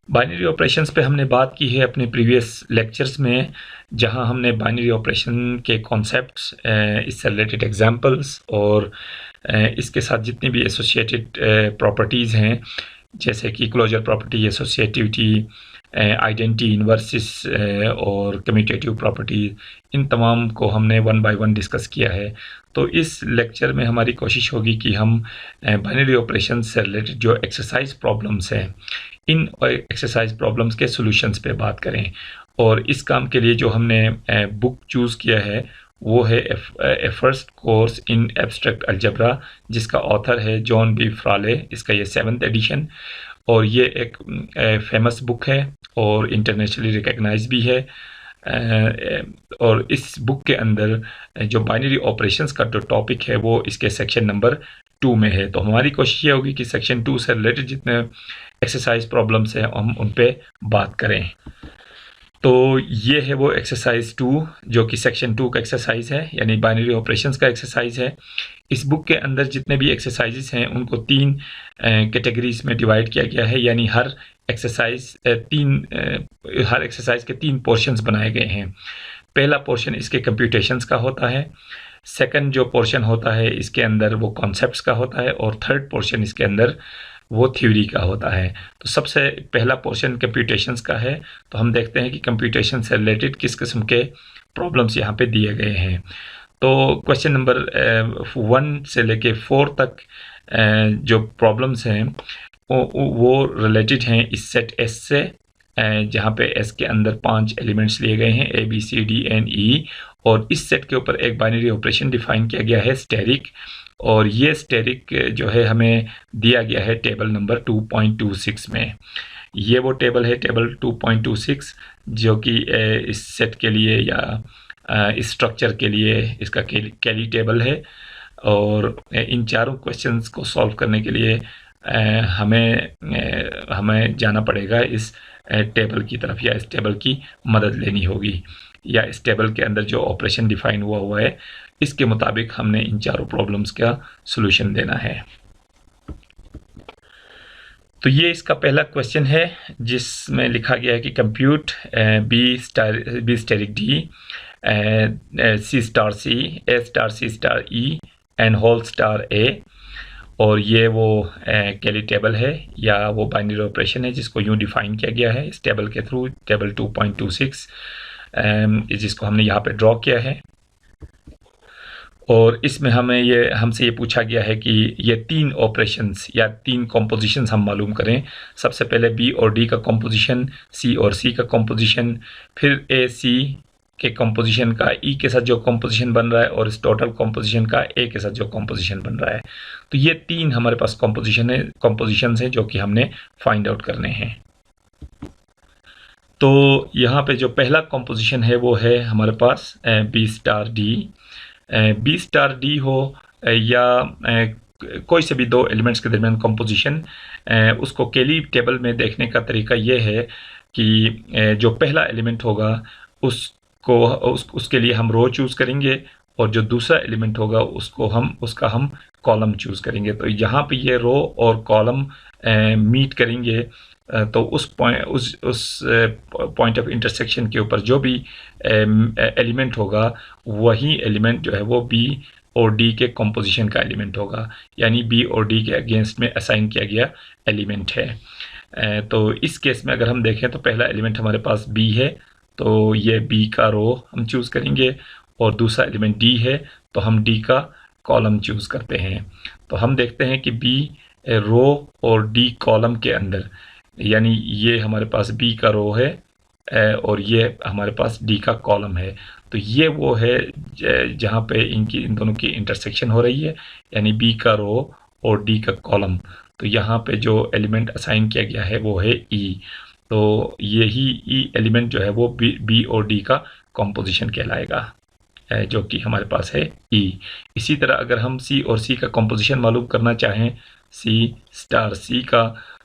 Binary operations पे हमने बात की है अपने प्रीवियस लेक्चर्स में, जहां हमने बाइनरी ऑपरेशन के कॉन्सेप्ट्स, इससे रिलेटेड एग्जांपल्स और इसके साथ जितनी भी एसोसिएटेड प्रॉपर्टीज़ हैं, जैसे कि क्लोजर प्रॉपर्टी, एसोसिएटिविटी, आइडेंटिटी, इन्वर्सिस और कम्यूटेटिव प्रॉपर्टी, इन तमाम को हमने वन बाय वन डिस्कस किया है। तो इस लेक्चर में हमारी कोशिश होगी कि हम बाइनरी ऑपरेशन से रिलेटेड जो एक्सरसाइज प्रॉब्लम्स हैं, इन एक्सरसाइज प्रॉब्लम्स के सॉल्यूशंस पे बात करें। और इस काम के लिए जो हमने बुक चूज़ किया है वो है a first course in abstract algebra, जिसका ऑथर है जॉन बी फ्राले। इसका ये 7th एडिशन, और ये एक फेमस बुक है और इंटरनेशनली रिकग्नाइज भी है। और इस बुक के अंदर जो बाइनरी ऑपरेशंस का जो टॉपिक है वो इसके सेक्शन नंबर 2 में है। तो हमारी कोशिश ये होगी कि सेक्शन 2 से रिलेटेड जितने एक्सरसाइज प्रॉब्लम्स हैं हम उन पे बात करें। तो ये है वो एक्सरसाइज 2 जो कि सेक्शन 2 का एक्सरसाइज है, यानी बाइनरी ऑपरेशंस का एक्सरसाइज है। इस बुक के अंदर जितने भी एक्सरसाइजेस हैं उनको 3 कैटेगरीज में डिवाइड किया गया है, यानी हर एक्सरसाइज के 3 पोर्शंस बनाए गए हैं। पहला पोर्शन इसके कंप्यूटेशंस का होता है, सेकंड जो पोर्शन होता है इसके अंदर वो कॉन्सेप्ट्स का होता है, और थर्ड पोर्शन इसके अंदर वो थ्योरी का होता है। तो सबसे पहला पोर्शन कंप्यूटेशंस का है। तो हम देखते हैं कि कंप्यूटेशन से रिलेटेड किस किस्म के प्रॉब्लम्स यहाँ पे दिए गए हैं। तो क्वेश्चन नंबर 1 से लेके 4 तक जो प्रॉब्लम्स हैं वो रिलेटेड हैं इस सेट एस से, जहाँ पे एस के अंदर 5 एलिमेंट्स लिए गए हैं, A B C D N E, और इस सेट के ऊपर एक बाइनरी ऑपरेशन डिफाइन किया गया है स्टेरिक, और ये स्टेरिक जो है हमें दिया गया है टेबल नंबर 2.26 में। ये वो टेबल है, टेबल 2.26, जो कि इस सेट के लिए या इस स्ट्रक्चर के लिए इसका कैली टेबल है। और इन चारों क्वेश्चंस को सॉल्व करने के लिए हमें जाना पड़ेगा इस टेबल की तरफ, या इस टेबल की मदद लेनी होगी, या इस टेबल के अंदर जो ऑपरेशन डिफाइन हुआ है इसके मुताबिक हमने इन चारों प्रॉब्लम्स का सॉल्यूशन देना है। तो ये इसका पहला क्वेश्चन है जिसमें लिखा गया है कि compute b asterisk d, c star c, a star c star e and whole star a. और ये वो कैली टेबल है या वो बाइनरी ऑपरेशन है जिसको यूँ डिफाइन किया गया है इस टेबल के थ्रू, टेबल 2.26, जिसको हमने यहाँ पे ड्रॉ किया है। और इसमें हमसे ये पूछा गया है कि ये 3 ऑपरेशंस या 3 कॉम्पोजिशंस हम मालूम करें। सबसे पहले बी और डी का कॉम्पोजिशन, सी और सी का कॉम्पोजिशन, फिर ए सी के कॉम्पोजिशन का ई के साथ जो कॉम्पोजिशन बन रहा है, और इस टोटल कॉम्पोजिशन का ए के साथ जो कॉम्पोजिशन बन रहा है। तो ये 3 हमारे पास कॉम्पोजिशंस हैं जो कि हमने फाइंड आउट करने हैं। तो यहाँ पे जो पहला कॉम्पोजिशन है वो है हमारे पास b star d. B star d हो या कोई से भी 2 एलिमेंट्स के दरमियान कॉम्पोजिशन, उसको कैली टेबल में देखने का तरीका ये है कि जो पहला एलिमेंट होगा उसके लिए हम रो चूज़ करेंगे, और जो दूसरा एलिमेंट होगा उसका हम कॉलम चूज़ करेंगे। तो यहाँ पे ये रो और कॉलम मीट करेंगे, तो उस पॉइंट ऑफ इंटरसेक्शन के ऊपर जो भी एलिमेंट होगा वही एलिमेंट जो है वो बी और डी के कॉम्पोजिशन का एलिमेंट होगा, यानी बी और डी के अगेंस्ट में असाइन किया गया एलिमेंट है। तो इस केस में अगर हम देखें तो पहला एलिमेंट हमारे पास बी है, तो ये बी का रो हम चूज़ करेंगे, और दूसरा एलिमेंट डी है तो हम डी का कॉलम चूज़ करते हैं। तो हम देखते हैं कि बी रो और डी कॉलम के अंदर, यानी ये हमारे पास बी का रो है और ये हमारे पास डी का कॉलम है। तो ये वो है जहाँ पे इन दोनों की इंटरसेक्शन हो रही है, यानी बी का रो और डी का कॉलम। तो यहाँ पे जो एलिमेंट असाइन किया गया है वो है ई। तो यही ई एलिमेंट जो है वो बी और डी का कॉम्पोजिशन कहलाएगा, जो कि हमारे पास है ई। इसी तरह अगर हम सी और सी का कॉम्पोजिशन मालूम करना चाहें, सी स्टार सी का,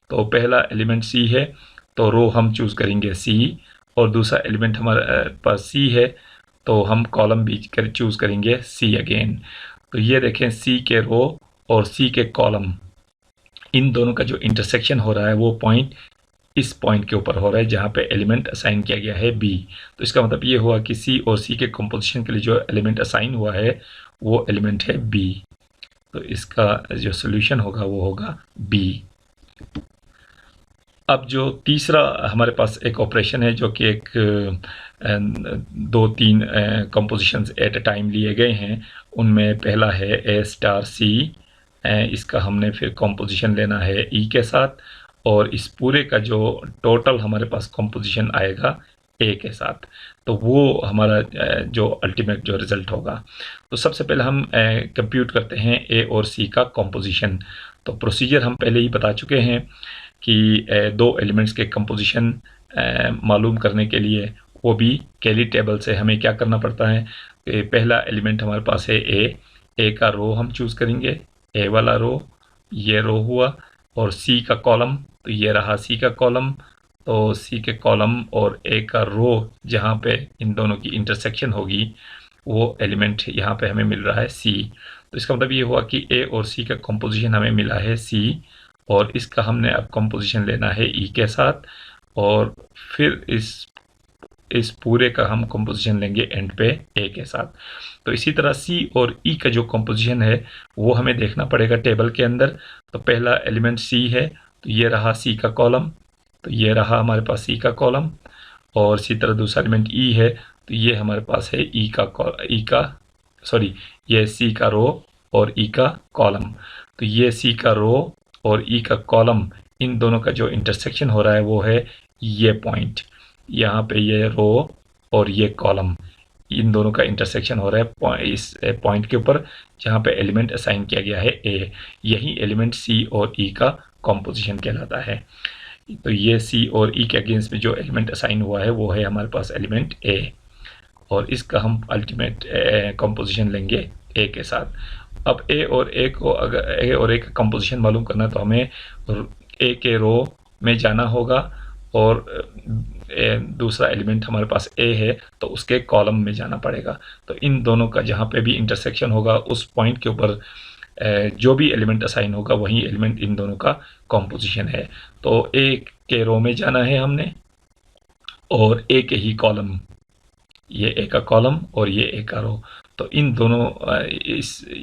तो पहला एलिमेंट सी है तो रो हम चूज़ करेंगे सी, और दूसरा एलिमेंट हमारे पास सी है तो हम कॉलम भी चूज़ करेंगे सी अगेन। तो ये देखें, सी के रो और सी के कॉलम, इन दोनों का जो इंटरसेक्शन हो रहा है वो पॉइंट इस पॉइंट के ऊपर हो रहा है जहाँ पे एलिमेंट असाइन किया गया है बी। तो इसका मतलब ये हुआ कि सी और सी के कंपोजिशन के लिए जो एलिमेंट असाइन हुआ है वो एलिमेंट है बी। तो इसका जो सोल्यूशन होगा वो होगा बी। अब जो तीसरा हमारे पास एक ऑपरेशन है जो कि एक दो तीन कंपोजिशंस एट अ टाइम लिए गए हैं, उनमें पहला है ए स्टार सी। इसका हमने फिर कंपोजिशन लेना है ई के साथ, और इस पूरे का जो टोटल हमारे पास कंपोजिशन आएगा ए के साथ, तो वो हमारा जो अल्टीमेट जो रिज़ल्ट होगा। तो सबसे पहले हम कंप्यूट करते हैं ए और सी का कंपोजिशन। तो प्रोसीजर हम पहले ही बता चुके हैं कि दो एलिमेंट्स के कंपोजिशन मालूम करने के लिए, वो भी कैली टेबल से, हमें क्या करना पड़ता है कि पहला एलिमेंट हमारे पास है ए का रो हम चूज़ करेंगे, ए वाला रो, ये रो हुआ, और सी का कॉलम, तो ये रहा सी का कॉलम। तो सी के कॉलम और ए का रो जहाँ पे इन दोनों की इंटरसेक्शन होगी वो एलिमेंट यहाँ पे हमें मिल रहा है सी। तो इसका मतलब ये हुआ कि ए और सी का कंपोजिशन हमें मिला है सी, और इसका हमने अब कंपोजिशन लेना है ई के साथ, और फिर इस पूरे का हम कंपोजिशन लेंगे एंड पे ए के साथ। तो इसी तरह सी और ई का जो कंपोजिशन है वो हमें देखना पड़ेगा टेबल के अंदर। तो पहला एलिमेंट सी है, तो ये रहा सी का कॉलम, तो ये रहा हमारे पास सी का कॉलम, और इसी तरह दूसरा एलिमेंट ई है, तो ये हमारे पास है ये सी का रो और ई का कॉलम। तो ये सी का रो और ई का कॉलम, इन दोनों का जो इंटरसेक्शन हो रहा है वो है ये पॉइंट, यहाँ पे ये रो और ये कॉलम, इन दोनों का इंटरसेक्शन हो रहा है इस पॉइंट के ऊपर जहाँ पे एलिमेंट असाइन किया गया है ए। यही एलिमेंट सी और ई का कॉम्पोजिशन कहलाता है। तो ये सी और ई के अगेंस्ट में जो एलिमेंट असाइन हुआ है वो है हमारे पास एलिमेंट ए, और इसका हम अल्टीमेट कॉम्पोजिशन लेंगे ए के साथ। अब ए और ए का कंपोजिशन मालूम करना, तो हमें ए के रो में जाना होगा, और दूसरा एलिमेंट हमारे पास ए है तो उसके कॉलम में जाना पड़ेगा। तो इन दोनों का जहाँ पे भी इंटरसेक्शन होगा उस पॉइंट के ऊपर जो भी एलिमेंट असाइन होगा वही एलिमेंट इन दोनों का कंपोजिशन है। तो ए के रो में जाना है हमने, और ए के ही कॉलम, ये ए का कॉलम और ये ए का रो, तो इन दोनों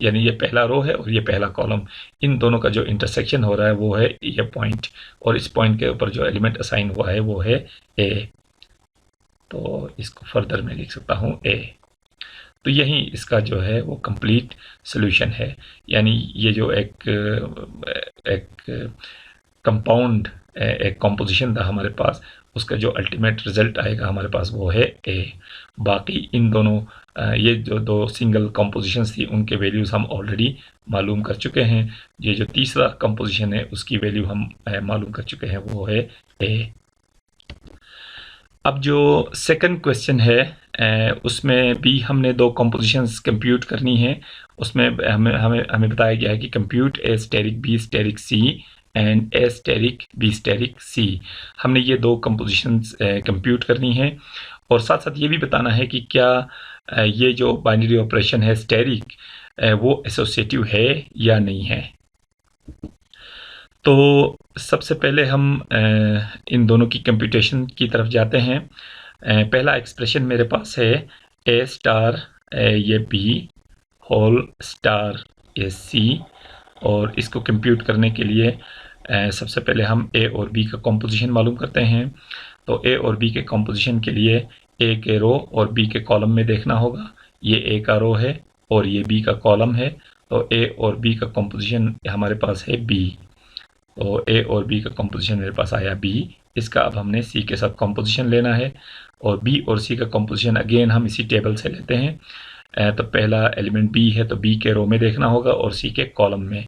यानी ये पहला रो है और ये पहला कॉलम, इन दोनों का जो इंटरसेक्शन हो रहा है वो है ये पॉइंट, और इस पॉइंट के ऊपर जो एलिमेंट असाइन हुआ है वो है ए। तो इसको फर्दर मैं लिख सकता हूँ ए। तो यही इसका जो है वो कंप्लीट सोल्यूशन है, यानी ये जो एक कंपाउंड एक कॉम्पोजिशन था हमारे पास, उसका जो अल्टीमेट रिजल्ट आएगा हमारे पास वो है ए। बाकी इन दोनों ये जो दो सिंगल कंपोजिशंस थी उनके वैल्यूज़ हम ऑलरेडी मालूम कर चुके हैं। ये जो तीसरा कंपोजिशन है उसकी वैल्यू हम मालूम कर चुके हैं, वो है ए। अब जो सेकंड क्वेश्चन है उसमें भी हमने दो कंपोजिशंस कंप्यूट करनी है। उसमें हमें बताया गया है कि compute a asterisk b asterisk c and a asterisk b asterisk c. हमने ये दो कंपोजिशंस कंप्यूट करनी है, और साथ साथ ये भी बताना है कि क्या ये जो बाइनरी ऑपरेशन है स्टेरिक वो एसोसिएटिव है या नहीं है। तो सबसे पहले हम इन दोनों की कंप्यूटेशन की तरफ जाते हैं। पहला एक्सप्रेशन मेरे पास है ए स्टार ये बी होल स्टार ये सी, और इसको कंप्यूट करने के लिए सबसे पहले हम ए और बी का कंपोजिशन मालूम करते हैं। तो ए और बी के कंपोजिशन के लिए ए के रो और बी के कॉलम में देखना होगा। ये ए का रो है और ये बी का कॉलम है, तो ए और बी का कंपोजिशन हमारे पास है बी। तो ए और बी का कंपोजिशन मेरे पास आया बी। इसका अब हमने सी के साथ कंपोजिशन लेना है, और बी और सी का कंपोजिशन अगेन हम इसी टेबल से लेते हैं। तो पहला एलिमेंट बी है तो बी के रो में देखना होगा और सी के कॉलम में।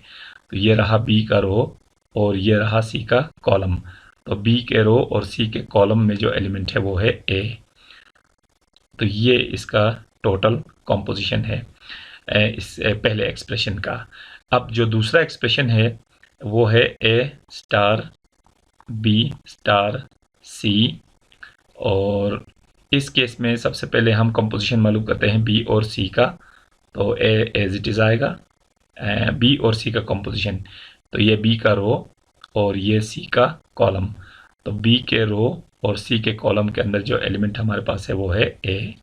तो ये रहा बी का रो और ये रहा सी का कॉलम। तो बी के रो और सी के कॉलम में जो एलिमेंट है वो है ए। तो ये इसका टोटल कंपोजिशन है इस पहले एक्सप्रेशन का। अब जो दूसरा एक्सप्रेशन है वो है ए स्टार बी स्टार सी, और इस केस में सबसे पहले हम कंपोजिशन मालूम करते हैं बी और सी का। तो ए एज इट इज़ आएगा बी और सी का कंपोजिशन। तो ये बी का रो और ये सी का कॉलम। तो बी के रो और सी के कॉलम के अंदर जो एलिमेंट हमारे पास है वो है ए।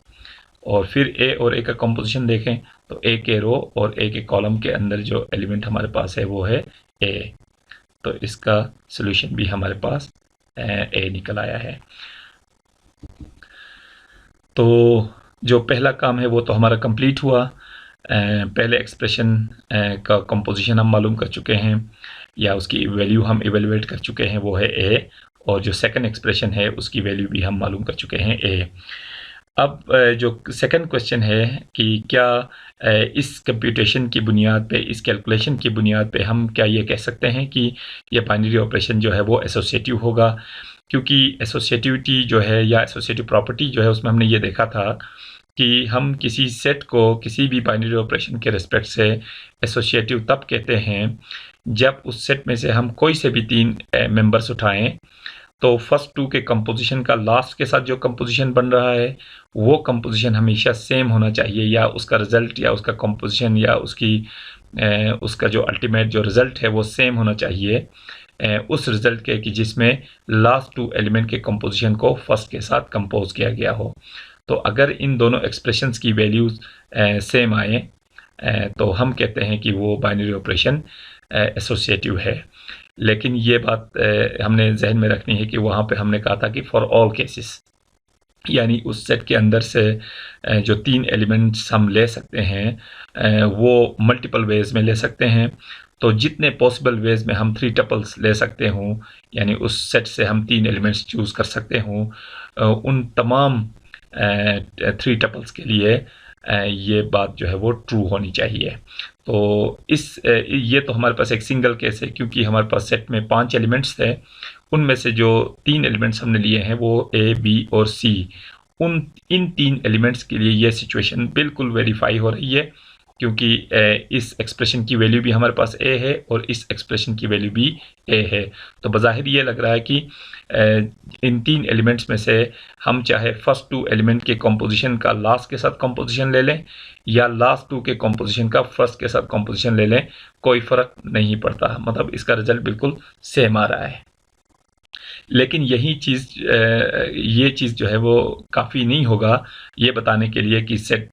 और फिर ए और ए का कंपोजिशन देखें तो ए के रो और ए के कॉलम के अंदर जो एलिमेंट हमारे पास है वो है ए। तो इसका सॉल्यूशन भी हमारे पास ए निकल आया है। तो जो पहला काम है वो तो हमारा कंप्लीट हुआ। पहले एक्सप्रेशन का कंपोजिशन हम मालूम कर चुके हैं या उसकी वैल्यू हम इवेलुएट कर चुके हैं, वो है ए। और जो सेकंड एक्सप्रेशन है उसकी वैल्यू भी हम मालूम कर चुके हैं ए। अब जो सेकंड क्वेश्चन है कि क्या इस कंप्यूटेशन की बुनियाद पे, इस कैलकुलेशन की बुनियाद पे हम क्या ये कह सकते हैं कि ये बाइनरी ऑपरेशन जो है वो एसोसिएटिव होगा। क्योंकि एसोसिएटिविटी जो है या एसोसिएटिव प्रॉपर्टी जो है उसमें हमने ये देखा था कि हम किसी सेट को किसी भी बाइनरी ऑपरेशन के रिस्पेक्ट से एसोसिएटिव तब कहते हैं जब उस सेट में से हम कोई से भी तीन मेंबर्स उठाएं तो फर्स्ट टू के कंपोजिशन का लास्ट के साथ जो कंपोजिशन बन रहा है वो कंपोजिशन हमेशा सेम होना चाहिए, या उसका रिजल्ट या उसका कंपोजिशन या उसका जो अल्टीमेट जो रिजल्ट है वो सेम होना चाहिए उस रिजल्ट के कि जिसमें लास्ट टू एलिमेंट के कंपोजिशन को फर्स्ट के साथ कंपोज किया गया हो। तो अगर इन दोनों एक्सप्रेशंस की वैल्यूज सेम आए तो हम कहते हैं कि वो बाइनरी ऑपरेशन एसोसिएटिव है। लेकिन ये बात हमने जहन में रखनी है कि वहाँ पे हमने कहा था कि फॉर ऑल केसेस, यानी उस सेट के अंदर से जो तीन एलिमेंट्स हम ले सकते हैं वो मल्टीपल वेज में ले सकते हैं। तो जितने पॉसिबल वेज में हम थ्री टपल्स ले सकते हों, यानी उस सेट से हम तीन एलिमेंट्स चूज़ कर सकते हों, उन तमाम थ्री टपल्स के लिए ये बात जो है वो ट्रू होनी चाहिए। तो ये तो हमारे पास एक सिंगल केस है क्योंकि हमारे पास सेट में 5 एलिमेंट्स थे, उनमें से जो 3 एलिमेंट्स हमने लिए हैं वो ए, बी और सी। इन 3 एलिमेंट्स के लिए ये सिचुएशन बिल्कुल वेरीफाई हो रही है क्योंकि इस एक्सप्रेशन की वैल्यू भी हमारे पास ए है और इस एक्सप्रेशन की वैल्यू भी ए है। तो बज़ाहिर ये लग रहा है कि इन 3 एलिमेंट्स में से हम चाहे फर्स्ट 2 एलिमेंट के कंपोजिशन का लास्ट के साथ कंपोजिशन ले लें या लास्ट 2 के कंपोजिशन का फर्स्ट के साथ कंपोजिशन ले लें, कोई फ़र्क नहीं पड़ता, मतलब इसका रिजल्ट बिल्कुल सेम आ रहा है। लेकिन ये चीज़ जो है वो काफ़ी नहीं होगा ये बताने के लिए कि सेट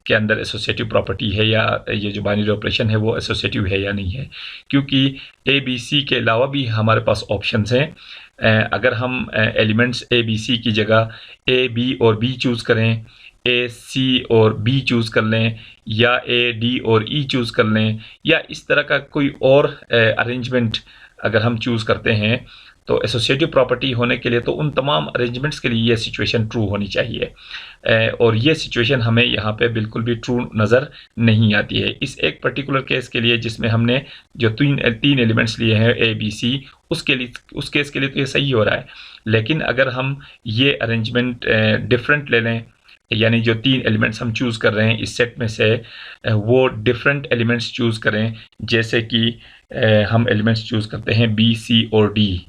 के अंदर एसोसिएटिव प्रॉपर्टी है या ये जो बाइनरी ऑपरेशन है वो एसोसिएटिव है या नहीं है, क्योंकि ए बी सी के अलावा भी हमारे पास ऑप्शंस हैं। अगर हम एलिमेंट्स ए बी सी की जगह ए बी और बी चूज़ करें, ए सी और बी चूज़ कर लें, या ए डी और ई चूज़ कर लें, या इस तरह का कोई और अरेंजमेंट अगर हम चूज़ करते हैं तो एसोसिएटिव प्रॉपर्टी होने के लिए तो उन तमाम अरेंजमेंट्स के लिए ये सिचुएशन ट्रू होनी चाहिए। और ये सिचुएशन हमें यहाँ पे बिल्कुल भी ट्रू नज़र नहीं आती है। इस एक पर्टिकुलर केस के लिए जिसमें हमने जो तीन एलिमेंट्स लिए हैं ए बी सी, उस केस के लिए तो ये सही हो रहा है। लेकिन अगर हम ये अरेंजमेंट डिफरेंट ले लें, यानी जो 3 एलिमेंट्स हम चूज़ कर रहे हैं इस सेट में से वो डिफरेंट एलिमेंट्स चूज़ करें, जैसे कि हम एलिमेंट्स चूज़ करते हैं बी सी और डी,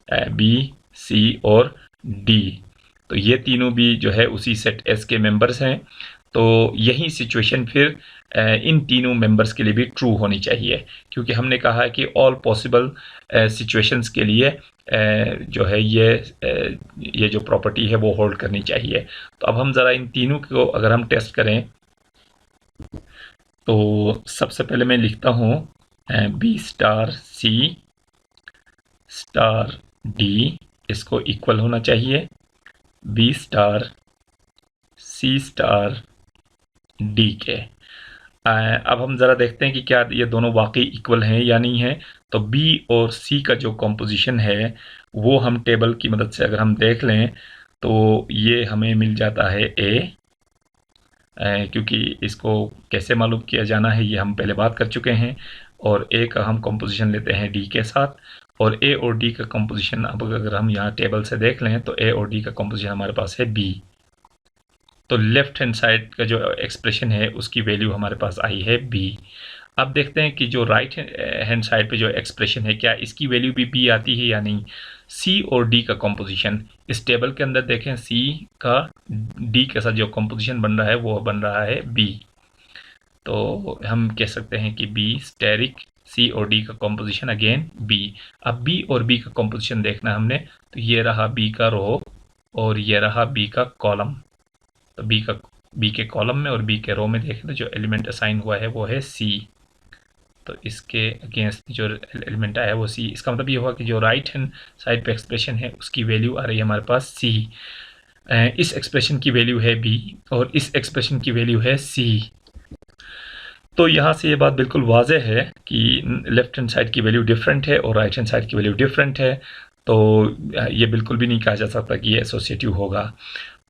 बी सी और डी, तो ये तीनों भी जो है उसी सेट एस के मेंबर्स हैं। तो यही सिचुएशन फिर इन तीनों मेंबर्स के लिए भी ट्रू होनी चाहिए, क्योंकि हमने कहा है कि ऑल पॉसिबल सिचुएशंस के लिए जो है ये जो प्रॉपर्टी है वो होल्ड करनी चाहिए। तो अब हम ज़रा इन तीनों को अगर हम टेस्ट करें तो सबसे पहले मैं लिखता हूँ B star c star D, इसको इक्वल होना चाहिए B star c star D के। अब हम ज़रा देखते हैं कि क्या ये दोनों वाकई इक्वल हैं या नहीं है। तो बी और सी का जो कॉम्पोजिशन है वो हम टेबल की मदद से अगर हम देख लें तो ये हमें मिल जाता है ए, क्योंकि इसको कैसे मालूम किया जाना है ये हम पहले बात कर चुके हैं। और ए का हम कॉम्पोजिशन लेते हैं डी के साथ, और ए और डी का कॉम्पोजिशन अब अगर हम यहाँ टेबल से देख लें तो ए और डी का कॉम्पोजिशन हमारे पास है बी। तो लेफ्ट हैंड साइड का जो एक्सप्रेशन है उसकी वैल्यू हमारे पास आई है बी। अब देखते हैं कि जो राइट हैंड साइड पे जो एक्सप्रेशन है क्या इसकी वैल्यू भी बी आती है या नहीं। सी और डी का कॉम्पोजिशन इस टेबल के अंदर देखें, सी का डी के साथ जो कॉम्पोजिशन बन रहा है वो बन रहा है बी। तो हम कह सकते हैं कि बी स्टेरिक सी और डी का कॉम्पोजिशन अगेन बी। अब बी और बी का कॉम्पोजिशन देखना है हमने, तो ये रहा बी का रो और ये रहा बी का कॉलम। तो बी के कॉलम में और बी के रो में देखें तो जो एलिमेंट असाइन हुआ है वो है सी। तो इसके अगेंस्ट जो एलिमेंट आया है वो सी। इसका मतलब ये हुआ कि जो राइट हैंड साइड पे एक्सप्रेशन है उसकी वैल्यू आ रही है हमारे पास सी। इस एक्सप्रेशन की वैल्यू है बी और इस एक्सप्रेशन की वैल्यू है सी। तो यहाँ से ये बात बिल्कुल वाज़ेह है कि लेफ्ट हैंड साइड की वैल्यू डिफरेंट है और राइट हैंड साइड की वैल्यू डिफरेंट है। तो ये बिल्कुल भी नहीं कहा जा सकता कि ये एसोसिएटिव होगा।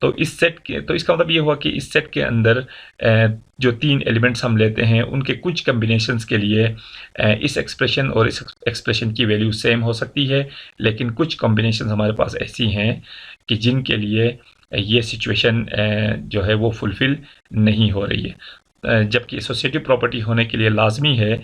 तो इसका मतलब ये हुआ कि इस सेट के अंदर जो 3 एलिमेंट्स हम लेते हैं उनके कुछ कम्बिनेशंस के लिए इस एक्सप्रेशन और इस एक्सप्रेशन की वैल्यू सेम हो सकती है, लेकिन कुछ कॉम्बिनेशंस हमारे पास ऐसी हैं कि जिनके लिए ये सिचुएशन जो है वो फुलफ़िल नहीं हो रही है। जबकि एसोसिएटिव प्रॉपर्टी होने के लिए लाजमी है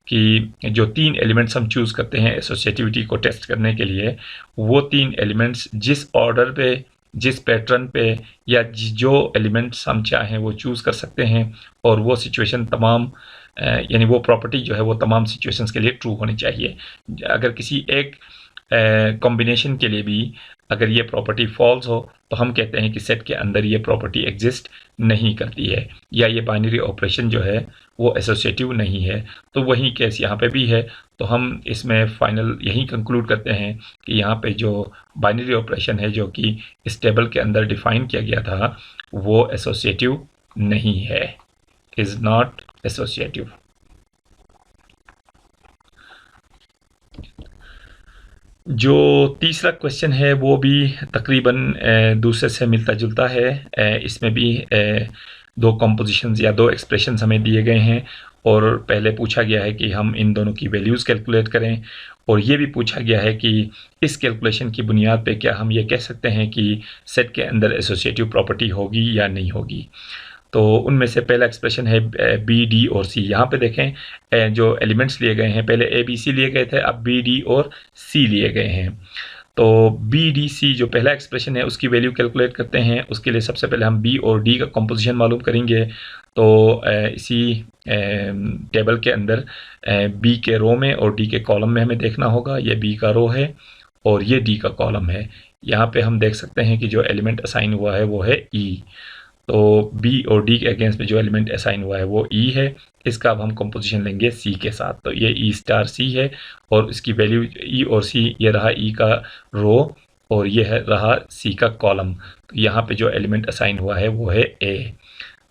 कि जो 3 एलिमेंट्स हम चूज़ करते हैं एसोसिएटिविटी को टेस्ट करने के लिए, वो 3 एलिमेंट्स जिस ऑर्डर पे, जिस पैटर्न पे या जो एलिमेंट्स हम चाहें वो चूज़ कर सकते हैं और वो सिचुएशन तमाम यानी वो प्रॉपर्टी जो है वो तमाम सिचुएशंस के लिए ट्रू होनी चाहिए। अगर किसी एक कॉम्बिनेशन के लिए भी अगर ये प्रॉपर्टी फॉल्स हो तो हम कहते हैं कि सेट के अंदर ये प्रॉपर्टी एग्जिस्ट नहीं करती है या ये बाइनरी ऑपरेशन जो है वो एसोसिएटिव नहीं है। तो वही केस यहाँ पे भी है। तो हम इसमें फाइनल यही कंक्लूड करते हैं कि यहाँ पे जो बाइनरी ऑपरेशन है जो कि इस टेबल के अंदर डिफाइन किया गया था वो एसोसिएटिव नहीं है, इज़ नॉट एसोसिएटिव। जो तीसरा क्वेश्चन है वो भी तकरीबन दूसरे से मिलता जुलता है। इसमें भी 2 कॉम्पोजिशंस या 2 एक्सप्रेशंस हमें दिए गए हैं और पहले पूछा गया है कि हम इन दोनों की वैल्यूज़ कैलकुलेट करें और ये भी पूछा गया है कि इस कैलकुलेशन की बुनियाद पे क्या हम ये कह सकते हैं कि सेट के अंदर एसोसिएटिव प्रॉपर्टी होगी या नहीं होगी। तो उनमें से पहला एक्सप्रेशन है बी डी और सी। यहाँ पे देखें जो एलिमेंट्स लिए गए हैं पहले ए बी सी लिए गए थे, अब बी डी और सी लिए गए हैं। तो बी डी सी जो पहला एक्सप्रेशन है उसकी वैल्यू कैलकुलेट करते हैं। उसके लिए सबसे पहले हम बी और डी का कॉम्पोजिशन मालूम करेंगे। तो इसी टेबल के अंदर बी के रो में और डी के कॉलम में हमें देखना होगा। ये बी का रो है और ये डी का कॉलम है। यहाँ पे हम देख सकते हैं कि जो एलिमेंट असाइन हुआ है वो है ई। तो बी और डी के अगेंस्ट में जो एलिमेंट असाइन हुआ है वो ई है। इसका अब हम कंपोजिशन लेंगे सी के साथ। तो ये ई स्टार सी है और इसकी वैल्यू ई और सी, ये रहा ई का रो और ये है रहा सी का कॉलम। तो यहाँ पे जो एलिमेंट असाइन हुआ है वो है ए।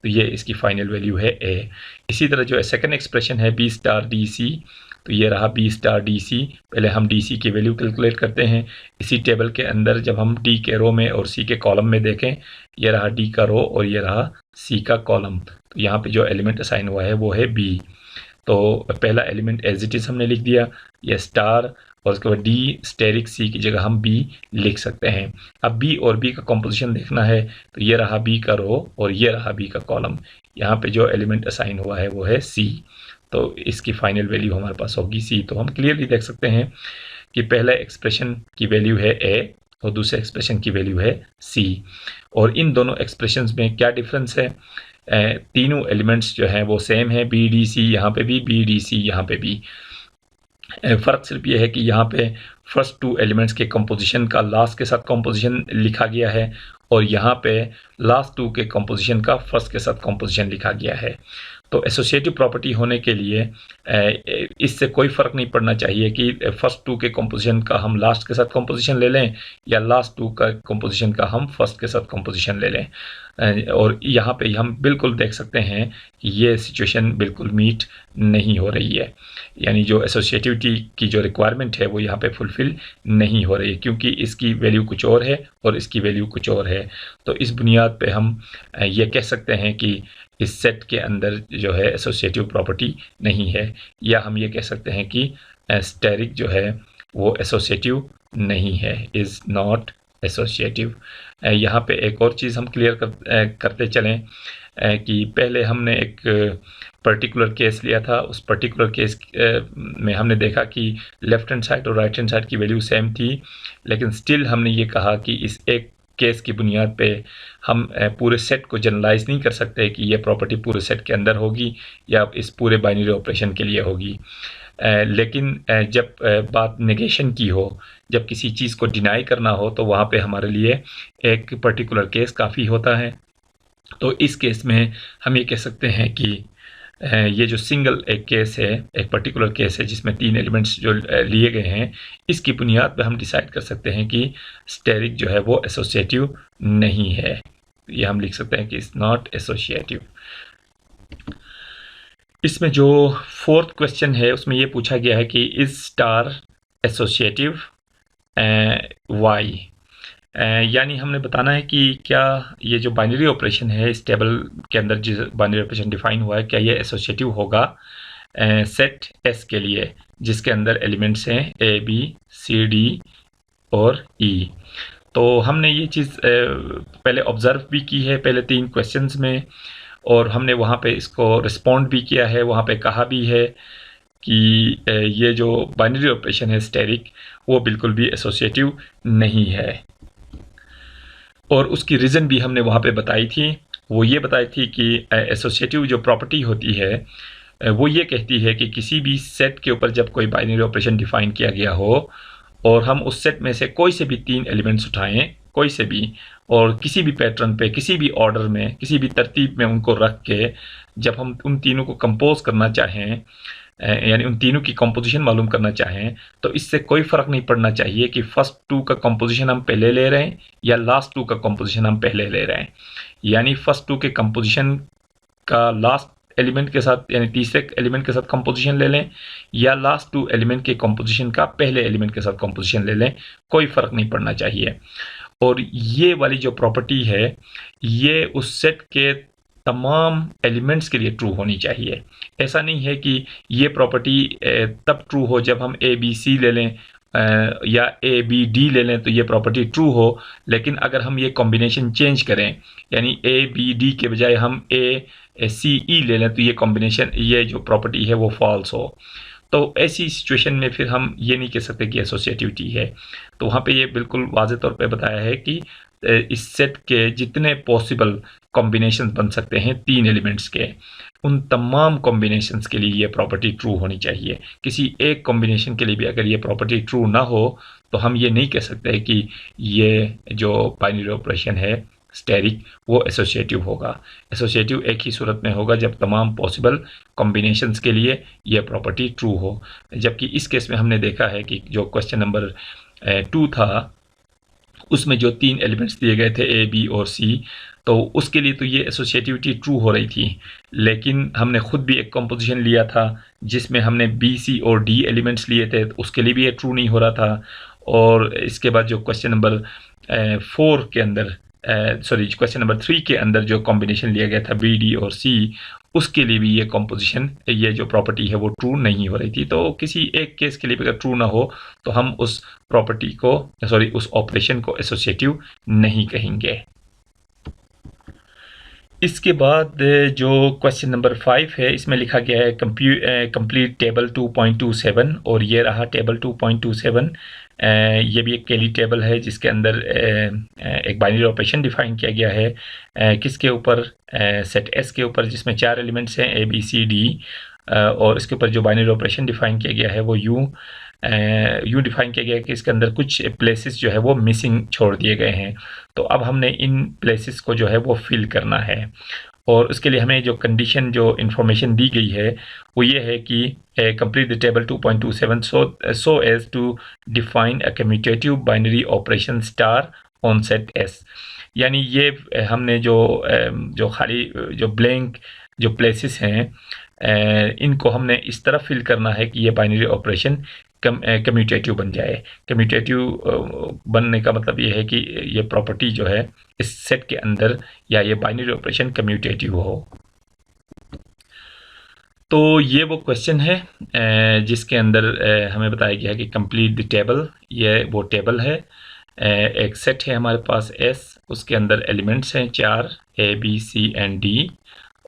तो ये इसकी फाइनल वैल्यू है ए। इसी तरह जो सेकंड एक्सप्रेशन है बी स्टार डी सी, तो ये रहा बी स्टार डी सी। पहले हम डी सी की वैल्यू कैलकुलेट करते हैं। इसी टेबल के अंदर जब हम डी के रो में और सी के कॉलम में देखें, ये रहा डी का रो और ये रहा सी का कॉलम। तो यहाँ पे जो एलिमेंट असाइन हुआ है वो है बी। तो पहला एलिमेंट एज इट इज़ हमने लिख दिया, ये स्टार, और उसके बाद डी स्टेरिक सी की जगह हम बी लिख सकते हैं। अब बी और बी का कॉम्पोजिशन देखना है, तो ये रहा बी का रो और ये रहा बी का कॉलम। यहाँ पे जो एलिमेंट असाइन हुआ है वो है सी। तो इसकी फाइनल वैल्यू हमारे पास होगी सी। तो हम क्लियरली देख सकते हैं कि पहले एक्सप्रेशन की वैल्यू है ए और दूसरे एक्सप्रेशन की वैल्यू है सी। और इन दोनों एक्सप्रेशंस में क्या डिफरेंस है? तीनों एलिमेंट्स जो हैं वो सेम है, बी डी सी यहाँ पे भी, बी डी सी यहाँ पे भी। फ़र्क सिर्फ ये है कि यहाँ पे फर्स्ट 2 एलिमेंट्स के कंपोजिशन का लास्ट के साथ कंपोजिशन लिखा गया है और यहाँ पे लास्ट 2 के कंपोजिशन का फर्स्ट के साथ कंपोजिशन लिखा गया है। तो एसोसिएटिव प्रॉपर्टी होने के लिए इससे कोई फ़र्क नहीं पड़ना चाहिए कि फर्स्ट 2 के कंपोजिशन का हम लास्ट के साथ कंपोजिशन ले लें या लास्ट 2 का कंपोजिशन का हम फर्स्ट के साथ कंपोजिशन ले लें। और यहाँ पे हम बिल्कुल देख सकते हैं कि ये सिचुएशन बिल्कुल मीट नहीं हो रही है, यानी जो एसोसिएटिविटी की जो रिक्वायरमेंट है वो यहाँ पे फुलफ़िल नहीं हो रही है, क्योंकि इसकी वैल्यू कुछ और है और इसकी वैल्यू कुछ और है। तो इस बुनियाद पे हम ये कह सकते हैं कि इस सेट के अंदर जो है एसोसिएटिव प्रॉपर्टी नहीं है, या हम ये कह सकते हैं कि स्टेरिक जो है वो एसोसिएटिव नहीं है, इज़ नॉट एसोसिएटिव। यहाँ पे एक और चीज़ हम क्लियर करते चलें कि पहले हमने एक पर्टिकुलर केस लिया था। उस पर्टिकुलर केस में हमने देखा कि लेफ़्ट हैंड साइड और राइट हैंड साइड की वैल्यू सेम थी, लेकिन स्टिल हमने ये कहा कि इस एक केस की बुनियाद पे हम पूरे सेट को जनरलाइज नहीं कर सकते कि ये प्रॉपर्टी पूरे सेट के अंदर होगी या इस पूरे बाइनरी ऑपरेशन के लिए होगी। लेकिन जब बात नेगेशन की हो, जब किसी चीज़ को डिनाई करना हो, तो वहाँ पे हमारे लिए एक पर्टिकुलर केस काफ़ी होता है। तो इस केस में हम ये कह सकते हैं कि ये जो सिंगल एक केस है, एक पर्टिकुलर केस है जिसमें 3 एलिमेंट्स जो लिए गए हैं, इसकी बुनियाद पे हम डिसाइड कर सकते हैं कि स्टेरिक जो है वो एसोसिएटिव नहीं है। ये हम लिख सकते हैं कि इट्स नॉट एसोसिएटिव। इसमें जो 4th क्वेश्चन है उसमें ये पूछा गया है कि इज स्टार एसोसिएटिव वाई, यानी हमने बताना है कि क्या ये जो बाइनरी ऑपरेशन है इस टेबल के अंदर जो बाइनरी ऑपरेशन डिफाइन हुआ है, क्या ये एसोसिएटिव होगा सेट एस के लिए जिसके अंदर एलिमेंट्स हैं ए बी सी डी और ई। तो हमने ये चीज़ पहले ऑब्ज़र्व भी की है पहले 3 क्वेश्चंस में, और हमने वहाँ पे इसको रिस्पॉन्ड भी किया है, वहाँ पे कहा भी है कि ये जो बाइनरी ऑपरेशन है स्टेरिक वो बिल्कुल भी एसोसिएटिव नहीं है। और उसकी रीज़न भी हमने वहाँ पे बताई थी। वो ये बताई थी कि एसोसिएटिव जो प्रॉपर्टी होती है वो ये कहती है कि किसी भी सेट के ऊपर जब कोई बाइनरी ऑपरेशन डिफाइन किया गया हो और हम उस सेट में से कोई से भी 3 एलिमेंट्स उठाएं, कोई से भी, और किसी भी पैटर्न पे, किसी भी ऑर्डर में, किसी भी तरतीब में उनको रख के जब हम उन तीनों को कंपोज करना चाहें, यानी उन तीनों की कंपोजिशन मालूम करना चाहें, तो इससे कोई फ़र्क नहीं पड़ना चाहिए कि फर्स्ट 2 का कंपोजिशन हम पहले ले रहे हैं या लास्ट 2 का कंपोजिशन हम पहले ले रहे हैं। यानी फर्स्ट 2 के कंपोजिशन का लास्ट एलिमेंट के साथ, यानी तीसरे एलिमेंट के साथ कंपोजिशन ले लें, या लास्ट 2 एलिमेंट के कंपोजिशन का पहले एलिमेंट के साथ कंपोजिशन ले लें, कोई फ़र्क नहीं पड़ना चाहिए। और ये वाली जो प्रॉपर्टी है ये उस सेट के तमाम एलिमेंट्स के लिए ट्रू होनी चाहिए। ऐसा नहीं है कि ये प्रॉपर्टी तब ट्रू हो जब हम ए बी सी ले लें या ए बी डी ले लें तो ये प्रॉपर्टी ट्रू हो, लेकिन अगर हम ये कॉम्बिनेशन चेंज करें, यानी ए बी डी के बजाय हम ए सी ई ले लें, तो ये कॉम्बिनेशन, ये जो प्रॉपर्टी है वो फॉल्स हो। तो ऐसी सिचुएशन में फिर हम ये नहीं कह सकते कि एसोसिएटिविटी है। तो वहाँ पे ये बिल्कुल वाज़ेह तौर पे बताया है कि इस सेट के जितने पॉसिबल कॉम्बिनेशन बन सकते हैं 3 एलिमेंट्स के, उन तमाम कॉम्बिनेशंस के लिए ये प्रॉपर्टी ट्रू होनी चाहिए। किसी एक कॉम्बिनेशन के लिए भी अगर ये प्रॉपर्टी ट्रू ना हो तो हम ये नहीं कह सकते कि ये जो बाइनरी ऑपरेशन है स्टेरिक वो एसोसिएटिव होगा। एसोसिएटिव एक ही सूरत में होगा जब तमाम पॉसिबल कॉम्बिनेशंस के लिए ये प्रॉपर्टी ट्रू हो। जबकि इस केस में हमने देखा है कि जो क्वेश्चन नंबर 2 था उसमें जो 3 एलिमेंट्स दिए गए थे ए बी और सी, तो उसके लिए तो ये एसोसिएटिविटी ट्रू हो रही थी, लेकिन हमने खुद भी एक कंपोजिशन लिया था जिसमें हमने बी सी और डी एलिमेंट्स लिए थे, तो उसके लिए भी ये ट्रू नहीं हो रहा था। और इसके बाद जो क्वेश्चन नंबर 4 के अंदर, क्वेश्चन नंबर 3 के अंदर जो कॉम्बिनेशन लिया गया था बी डी और सी, उसके लिए भी ये कॉम्पोजिशन, ये जो प्रॉपर्टी है वो ट्रू नहीं हो रही थी। तो किसी एक केस के लिए अगर ट्रू ना हो तो हम उस प्रॉपर्टी को, उस ऑपरेशन को एसोसिएटिव नहीं कहेंगे। इसके बाद जो क्वेश्चन नंबर 5 है इसमें लिखा गया है कंप्लीट टेबल 2.27, और ये रहा टेबल 2.27। ये भी एक केली टेबल है जिसके अंदर एक बाइनरी ऑपरेशन डिफाइन किया गया है किसके ऊपर, सेट एस के ऊपर, जिसमें 4 एलिमेंट्स हैं ए बी सी डी, और इसके ऊपर जो बाइनरी ऑपरेशन डिफाइन किया गया है वो यूँ डिफाइन किया गया है कि इसके अंदर कुछ प्लेसेस जो है वो मिसिंग छोड़ दिए गए हैं। तो अब हमने इन प्लेसेस को जो है वो फिल करना है, और उसके लिए हमें जो कंडीशन, जो इन्फॉर्मेशन दी गई है वो ये है कि complete the table 2.27 so as to define a commutative binary operation star on set S. यानी ये हमने जो खाली जो ब्लैंक जो प्लेसेस हैं इनको हमने इस तरह फिल करना है कि ये बाइनरी ऑपरेशन कम्यूटेटिव बन जाए। कम्यूटेटिव बनने का मतलब ये है कि ये प्रॉपर्टी जो है इस सेट के अंदर, या ये बाइनरी ऑपरेशन कम्यूटेटिव हो। तो ये वो क्वेश्चन है जिसके अंदर हमें बताया गया है कि कंप्लीट द टेबल, ये वो टेबल है। एक सेट है हमारे पास एस, उसके अंदर एलिमेंट्स हैं 4 A B C and D,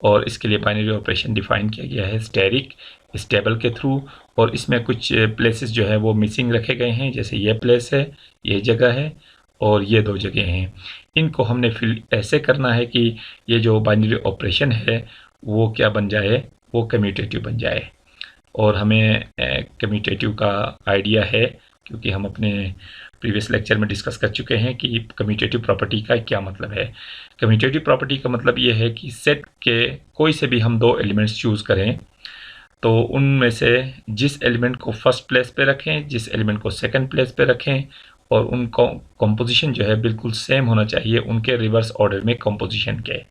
और इसके लिए बाइनरी ऑपरेशन डिफाइन किया गया है स्टेरिक इस टेबल के थ्रू। और इसमें कुछ प्लेसेस जो है वो मिसिंग रखे गए हैं, जैसे ये प्लेस है, ये जगह है, और ये 2 जगह हैं। इनको हमने फिल ऐसे करना है कि ये जो बाइनरी ऑपरेशन है वो क्या बन जाए, वो कम्यूटेटिव बन जाए। और हमें कम्यूटेटिव का आइडिया है, क्योंकि हम अपने प्रीवियस लेक्चर में डिस्कस कर चुके हैं कि कम्यूटेटिव प्रॉपर्टी का क्या मतलब है। कम्यूटेटिव प्रॉपर्टी का मतलब ये है कि सेट के कोई से भी हम दो एलिमेंट्स चूज़ करें, तो उनमें से जिस एलिमेंट को फर्स्ट प्लेस पे रखें, जिस एलिमेंट को सेकंड प्लेस पे रखें, और उनको कंपोजिशन जो है बिल्कुल सेम होना चाहिए उनके रिवर्स ऑर्डर में कंपोजिशन के।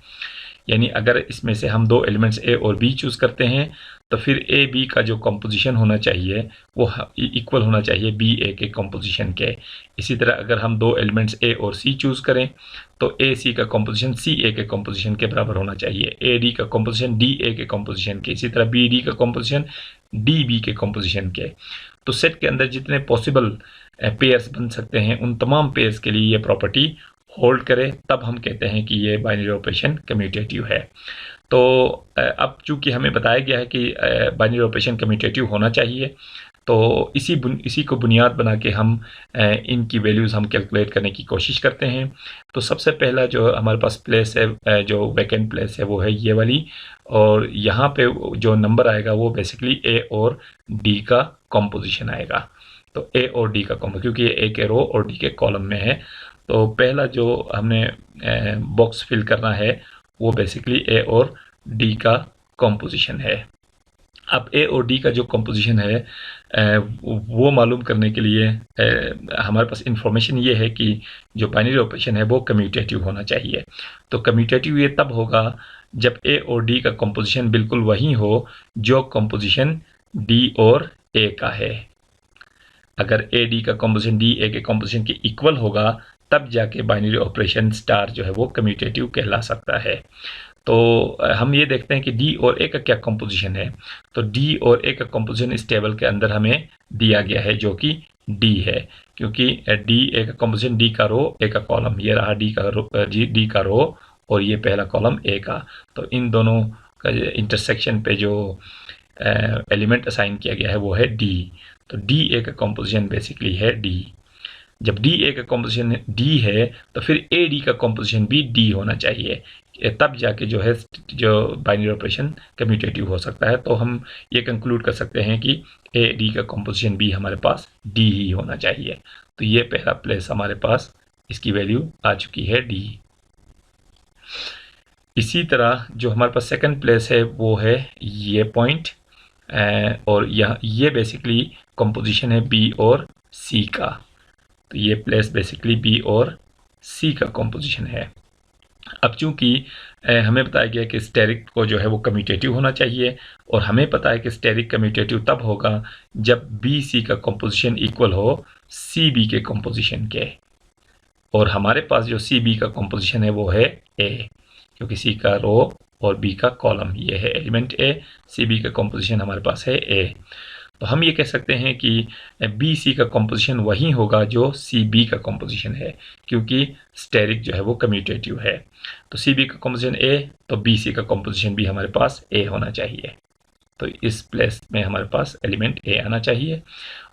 यानी अगर इसमें से हम दो एलिमेंट्स ए और बी चूज़ करते हैं, तो फिर ए बी का जो कंपोजिशन होना चाहिए वो इक्वल होना चाहिए बी ए के कंपोजिशन के। इसी तरह अगर हम दो एलिमेंट्स ए और सी चूज़ करें, तो ए सी का कंपोजिशन सी ए के कंपोजिशन के बराबर होना चाहिए, ए डी का कंपोजिशन डी ए के कंपोजिशन के, इसी तरह बी डी का कंपोजिशन डी बी के कंपोजिशन के। तो सेट के अंदर जितने पॉसिबल पेयर्स बन सकते हैं, उन तमाम पेयर्स के लिए ये प्रॉपर्टी होल्ड करे, तब हम कहते हैं कि ये बाइनरी ऑपरेशन कम्यूटेटिव है। तो अब चूंकि हमें बताया गया है कि बाइनरी ऑपरेशन कम्यूटेटिव होना चाहिए, तो इसी को बुनियाद बना के हम इनकी वैल्यूज़ हम कैलकुलेट करने की कोशिश करते हैं। तो सबसे पहला जो हमारे पास प्लेस है, जो वैकेंट प्लेस है, वो है ये वाली, और यहाँ पे जो नंबर आएगा वो बेसिकली ए और डी का कॉम्पोजिशन आएगा। तो ए और डी का कॉम्पोजिशन, क्योंकि ये ए के रो और डी के कॉलम में है, तो पहला जो हमने बॉक्स फिल करना है वो बेसिकली ए और डी का कॉम्पोजिशन है। अब ए और डी का जो कॉम्पोजिशन है वो मालूम करने के लिए हमारे पास इंफॉर्मेशन ये है कि जो बाइनरी ऑपरेशन है वो कम्यूटेटिव होना चाहिए। तो कम्यूटेटिव ये तब होगा जब ए और डी का कॉम्पोजिशन बिल्कुल वही हो जो कॉम्पोजिशन डी और ए का है। अगर ए डी का कॉम्पोजिशन डी ए के कॉम्पोजिशन के इक्वल होगा, तब जाके बाइनरी ऑपरेशन स्टार जो है वो कम्यूटेटिव कहला सकता है। तो हम ये देखते हैं कि डी और ए का क्या कंपोजिशन है। तो डी और ए का कंपोजिशन इस टेबल के अंदर हमें दिया गया है, जो कि डी है, क्योंकि डी ए का कंपोजिशन डी का रो ए का कॉलम, ये रहा डी का रो और ये पहला कॉलम ए का। तो इन दोनों का इंटरसेक्शन पे जो एलिमेंट असाइन किया गया है वो है डी। तो डी ए का कंपोजिशन बेसिकली है डी। जब डी ए का कॉम्पोजिशन डी है, तो फिर ए डी का कॉम्पोजिशन भी डी होना चाहिए, तब जाके जो है जो बाइनरी ऑपरेशन कम्यूटेटिव हो सकता है। तो हम ये कंक्लूड कर सकते हैं कि ए डी का कॉम्पोजिशन भी हमारे पास डी ही होना चाहिए। तो ये पहला प्लेस हमारे पास, इसकी वैल्यू आ चुकी है डी। इसी तरह जो हमारे पास सेकंड प्लेस है वो है ये पॉइंट, और ये बेसिकली कंपोजिशन है बी और सी का। तो ये प्लेस बेसिकली बी और सी का कंपोजिशन है। अब चूंकि हमें बताया गया कि स्टेरिक को जो है वो कम्यूटेटिव होना चाहिए, और हमें पता है कि स्टेरिक कम्यूटेटिव तब होगा जब बी सी का कंपोजिशन इक्वल हो सी बी के कंपोजिशन के। और हमारे पास जो सी बी का कंपोजिशन है वो है ए, क्योंकि सी का रो और बी का कॉलम, ये है एलिमेंट ए, सी बी का कंपोजिशन हमारे पास है ए। तो हम ये कह सकते हैं कि बी सी का कंपोजिशन वही होगा जो सी बी का कंपोजिशन है, क्योंकि स्टेरिक जो है वो कम्यूटेटिव है। तो सी बी का कंपोजिशन ए, तो बी सी का कंपोजिशन भी हमारे पास ए होना चाहिए। तो इस प्लेस में हमारे पास एलिमेंट ए आना चाहिए,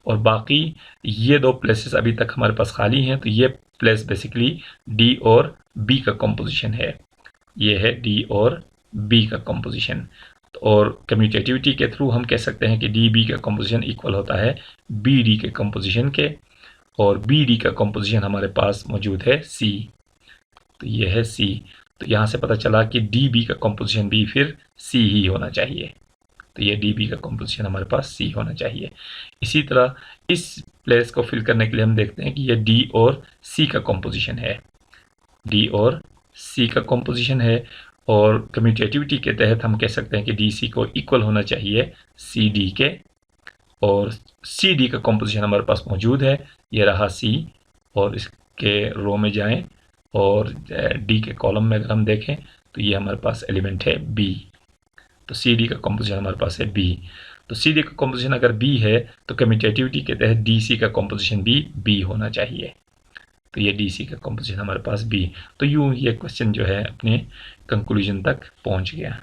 और बाकी ये दो प्लेसेस अभी तक हमारे पास खाली हैं। तो ये प्लेस बेसिकली डी और बी का कंपोजिशन है, ये है डी और बी का कंपोजिशन। और कम्यूटेटिविटी के थ्रू हम कह सकते हैं कि डी बी का कंपोजिशन इक्वल होता है बी डी के कंपोजिशन के, और बी डी का कंपोजिशन हमारे पास मौजूद है सी। तो ये है सी। तो यहाँ से पता चला कि डी बी का कंपोजिशन भी फिर सी ही होना चाहिए। तो ये डी बी का कंपोजिशन हमारे पास सी होना चाहिए। इसी तरह इस प्लेस को फिल करने के लिए हम देखते हैं कि ये डी और सी का कंपोजिशन है, डी और सी का कंपोजिशन है, और कम्यूटेटिविटी के तहत हम कह सकते हैं कि डी सी को इक्वल होना चाहिए सी डी के, और सी डी का कंपोजिशन हमारे पास मौजूद है, ये रहा सी, और इसके रो में जाएं और डी के कॉलम में अगर हम देखें तो ये हमारे पास एलिमेंट है बी। तो सी डी का कंपोजिशन हमारे पास है बी। तो सी डी का कंपोजिशन अगर बी है, तो कम्यूटेटिविटी के तहत डी सी का कंपोजिशन भी बी होना चाहिए। तो ये डी सी का कंपोजिशन हमारे पास बी। तो यूँ ये क्वेश्चन जो है अपने कंक्लूजन तक पहुँच गया।